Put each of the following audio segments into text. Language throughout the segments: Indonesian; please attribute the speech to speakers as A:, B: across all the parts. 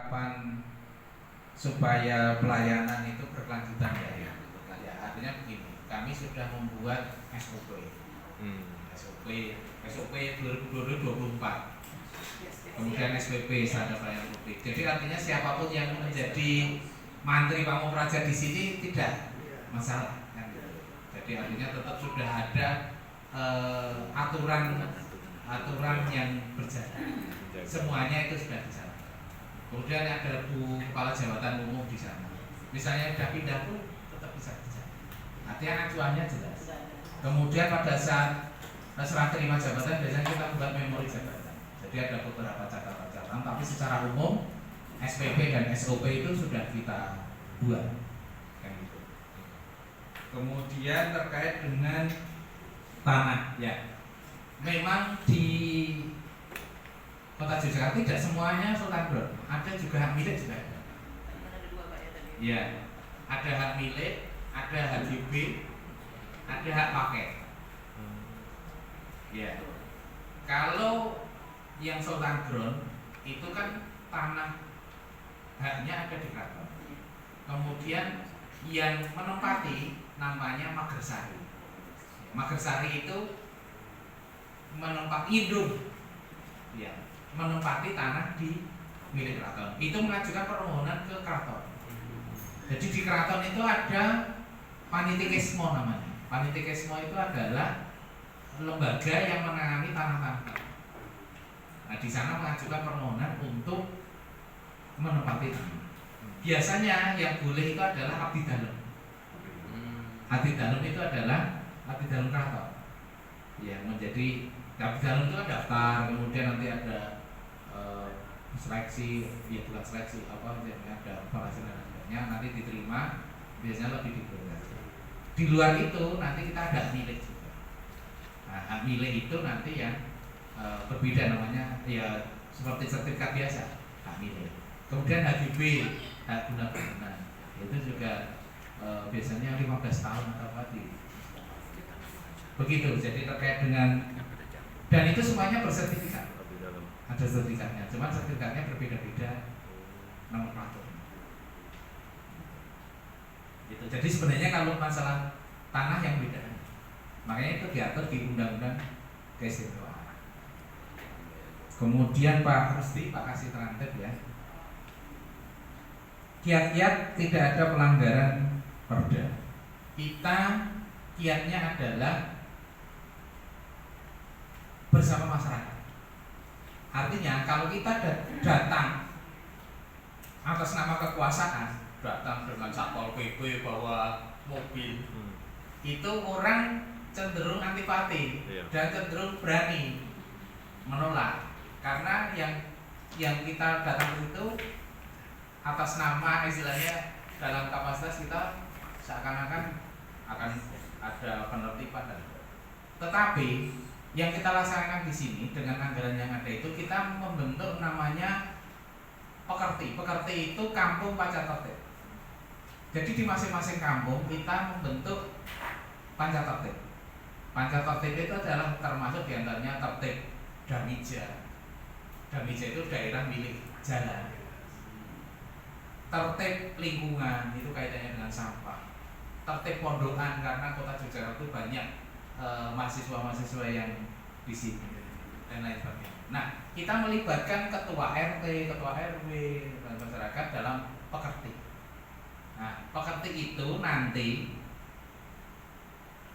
A: Kapan supaya pelayanan itu berkelanjutan ya? Artinya begini, kami sudah membuat SOP, SOP 2024, kemudian SPP standar pelayanan publik. Jadi artinya siapapun yang menjadi mantri pamong praja di sini tidak masalah, kan? Jadi artinya tetap sudah ada aturan yang berjalan, semuanya itu sudah berjalan. Kemudian ada Bu Kepala Jabatan Umum di sana. Misalnya sudah pindah pun tetap bisa berjalan. Artinya acuannya jelas. Kemudian pada saat serah terima jabatan biasanya kita buat memori jabatan. Jadi ada beberapa catatan, tapi secara umum SPP dan SOP itu sudah kita buat. Gitu. Kemudian terkait dengan tanah, ya, memang di Kota Yogyakarta tidak semuanya Sultan Bron, ada juga hak milik juga ada. Ya, ada hak milik, ada hak HGB, ada hak pakai. Ya, kalau yang Sultan Bron itu kan tanah haknya ada di keraton. Kemudian yang menempati namanya Magersari. Magersari itu menempati induk, ya, menempati tanah di milik keraton. Itu mengajukan permohonan ke keraton. Jadi di keraton itu ada Panitikesmo namanya. Panitikesmo itu adalah lembaga yang menangani tanah-tanah. Nah, di sana mengajukan permohonan untuk menempati tanah. Biasanya yang boleh itu adalah abdi dalem. Abdi dalem itu adalah abdi dalem keraton. Ya, menjadi abdi dalem itu kan daftar, kemudian nanti ada seleksi, ya bukan seleksi, ada evaluasi dan sebagainya, nanti diterima, biasanya lebih diprioritaskan. Di luar itu nanti kita ada hak milik juga. Nah, hak milik itu nanti yang berbeda namanya, ya seperti sertifikat biasa, hak milik. Kemudian HGB, hak guna bangunan, itu juga biasanya 15 tahun atau apa begitu. Jadi terkait dengan, dan itu semuanya bersertifikat. Ada sertifikatnya, cuma sertifikatnya berbeda-beda nomenklatur. Gitu. Jadi sebenarnya kalau masalah tanah yang beda, makanya itu diatur di Undang-Undang Keistimewaan. Kemudian Pak Rusdi, Pak kasih terangkat ya. Kiat-kiat tidak ada pelanggaran perda. Kita kiatnya adalah bersama masyarakat. Artinya kalau kita datang atas nama kekuasaan, datang dengan satpol PP bawa mobil, itu orang cenderung antipati dan cenderung berani menolak, karena yang kita datang itu atas nama, istilahnya dalam kapasitas kita seakan-akan akan ada penertiban. Tetapi yang kita laksanakan di sini dengan anggaran yang ada itu, kita membentuk namanya Pekerti. Pekerti itu kampung pasca tertib. Jadi di masing-masing kampung kita membentuk pasca tertib. Pasca tertib itu adalah termasuk diantaranya tertib Damija. Damija itu daerah milik jalan. Tertib lingkungan itu kaitannya dengan sampah. Tertib pondokan karena Kota Yogyakarta itu banyak mahasiswa-mahasiswa yang di sini dan lain sebagainya. Nah, kita melibatkan ketua RT, ketua RW dan masyarakat dalam pekerti. Nah, pekerti itu nanti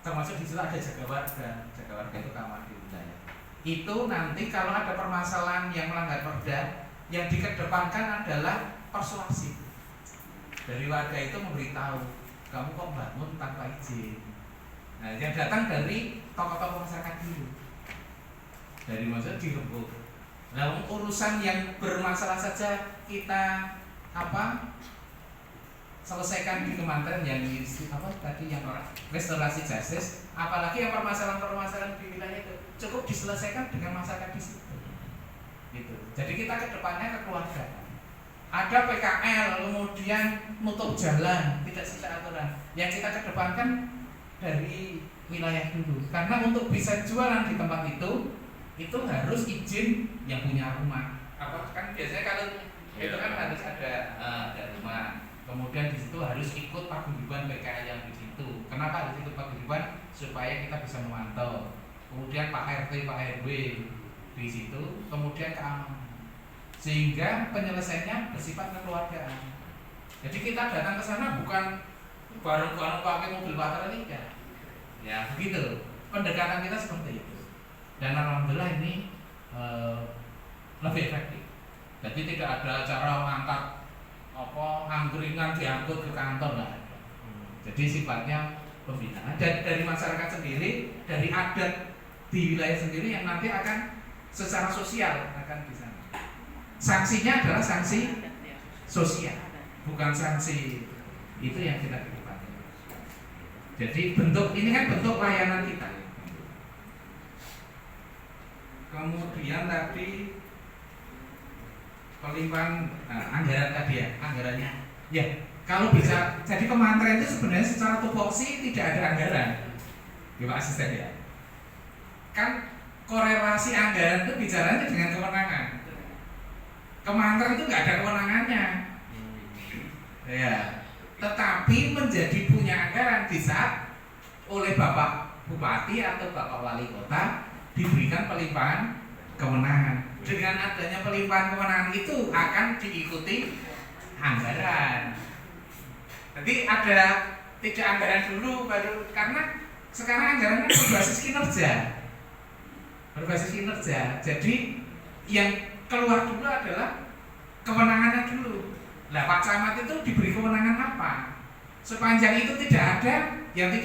A: termasuk di situ ada jaga warga. Jaga warga itu kamar di wilayah. Itu nanti kalau ada permasalahan yang melanggar perda, yang dikedepankan adalah persuasif. Dari warga itu memberitahu, kamu kok bangun tanpa izin. Nah, yang datang dari tokoh-tokoh masyarakat dulu, dari masyarakat dirembuk. Nah, urusan yang bermasalah saja kita selesaikan di kementerian yang yang restorasi justice, apalagi yang permasalahan-permasalahan di wilayah itu cukup diselesaikan dengan masyarakat di situ. Gitu. Jadi kita ke depannya kekeluargaan. Ada PKL, kemudian nutup jalan, tidak sesuai aturan. Yang kita kedepankan dari wilayah dulu, karena untuk bisa jualan di tempat itu harus izin yang punya rumah. Kan biasanya kalau Itu kan harus ada rumah. Kemudian di situ harus ikut paguyuban PKI yang di situ. Kenapa harus ikut paguyuban? Supaya kita bisa memantau. Kemudian Pak RT, Pak RW di situ, kemudian keamanan. Sehingga penyelesaiannya bersifat kekeluargaan. Jadi kita datang ke sana bukan bareng-bareng pakai mobil Patrolika. Ya begitu. Pendekatan kita seperti itu. Dan alhamdulillah ini lebih efektif. Jadi tidak ada cara mengangkat angkringan diangkut ke kantor, nggak ada. Jadi sifatnya pembinaan dan dari masyarakat sendiri, dari adat di wilayah sendiri yang nanti akan secara sosial akan di sana. Sanksinya adalah sanksi sosial, bukan sanksi itu yang kita kedepankan. Jadi bentuk ini kan bentuk layanan kita. Kemudian tadi pelimpahan anggaran tadi ya, anggarannya. Ya, kalau bisa, jadi kementerian itu sebenarnya secara tupoksi tidak ada anggaran. Ya Pak Asisten ya. Kan korelasi anggaran itu bicaranya dengan kewenangan. Kementerian itu nggak ada kewenangannya. Ya, tetapi menjadi punya anggaran di saat oleh Bapak Bupati atau Bapak Wali Kota diberikan pelimpahan kewenangan. Dengan adanya pelimpahan kewenangan itu akan diikuti anggaran. Jadi ada tidak anggaran dulu baru, karena sekarang anggarannya berbasis kinerja. Berbasis kinerja. Jadi yang keluar dulu adalah kewenangannya dulu. Nah, Pak Camat itu diberi kewenangan apa? Sepanjang itu tidak ada yang tidak